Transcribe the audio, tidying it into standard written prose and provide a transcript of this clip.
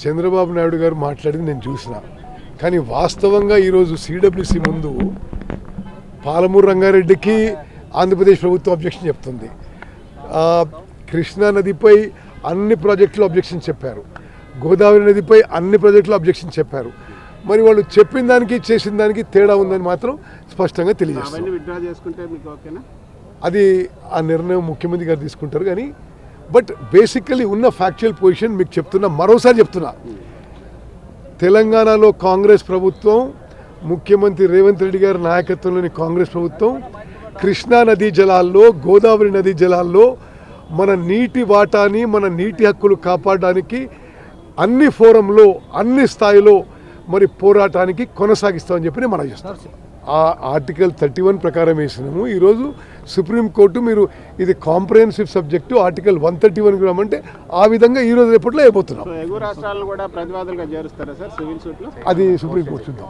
చంద్రబాబు నాయుడు గారు మాట్లాడింది నేను చూసిన, కానీ వాస్తవంగా ఈరోజు సిడబ్ల్యూసి ముందు పాలమూరు రంగారెడ్డికి ఆంధ్రప్రదేశ్ ప్రభుత్వం అబ్జెక్షన్ చెప్తుంది. కృష్ణా నదిపై అన్ని ప్రాజెక్టులు అబ్జెక్షన్ చెప్పారు, గోదావరి నదిపై అన్ని ప్రాజెక్టులు అబ్జెక్షన్ చెప్పారు. మరి వాళ్ళు చెప్పిన దానికి చేసిన దానికి తేడా ఉందని మాత్రం స్పష్టంగా తెలియజేస్తారు. అది ఆ నిర్ణయం ముఖ్యమంత్రి గారు తీసుకుంటారు. కానీ బట్ బేసికలీ ఉన్న ఫ్యాక్చువల్ పొజిషన్ మీకు చెప్తున్నా, మరోసారి చెప్తున్నా, తెలంగాణలో కాంగ్రెస్ ప్రభుత్వం, ముఖ్యమంత్రి రేవంత్ రెడ్డి గారి నాయకత్వంలోని కాంగ్రెస్ ప్రభుత్వం కృష్ణా నదీ జలాల్లో, గోదావరి నదీ జలాల్లో మన నీటి వాటాని, మన నీటి హక్కులు కాపాడడానికి అన్ని ఫోరంలో, అన్ని స్థాయిలో మరి పోరాటానికి కొనసాగిస్తామని చెప్పి మనం చేస్తాం. ఆ ఆర్టికల్ 31 ప్రకారం వేసినాము. ఈరోజు సుప్రీంకోర్టు మీరు ఇది కాంప్రహెన్సివ్ సబ్జెక్టు ఆర్టికల్ 131 గ్రామ్ అంటే ఆ విధంగా ఈరోజు రేపట్లో అయిపోతున్నాం. ఎగువ రాష్ట్రాలను కూడా ప్రతివాదులుగా చేరుస్తారా సార్ సివిల్ సూట్లో? అది సుప్రీంకోర్టు చూద్దాం.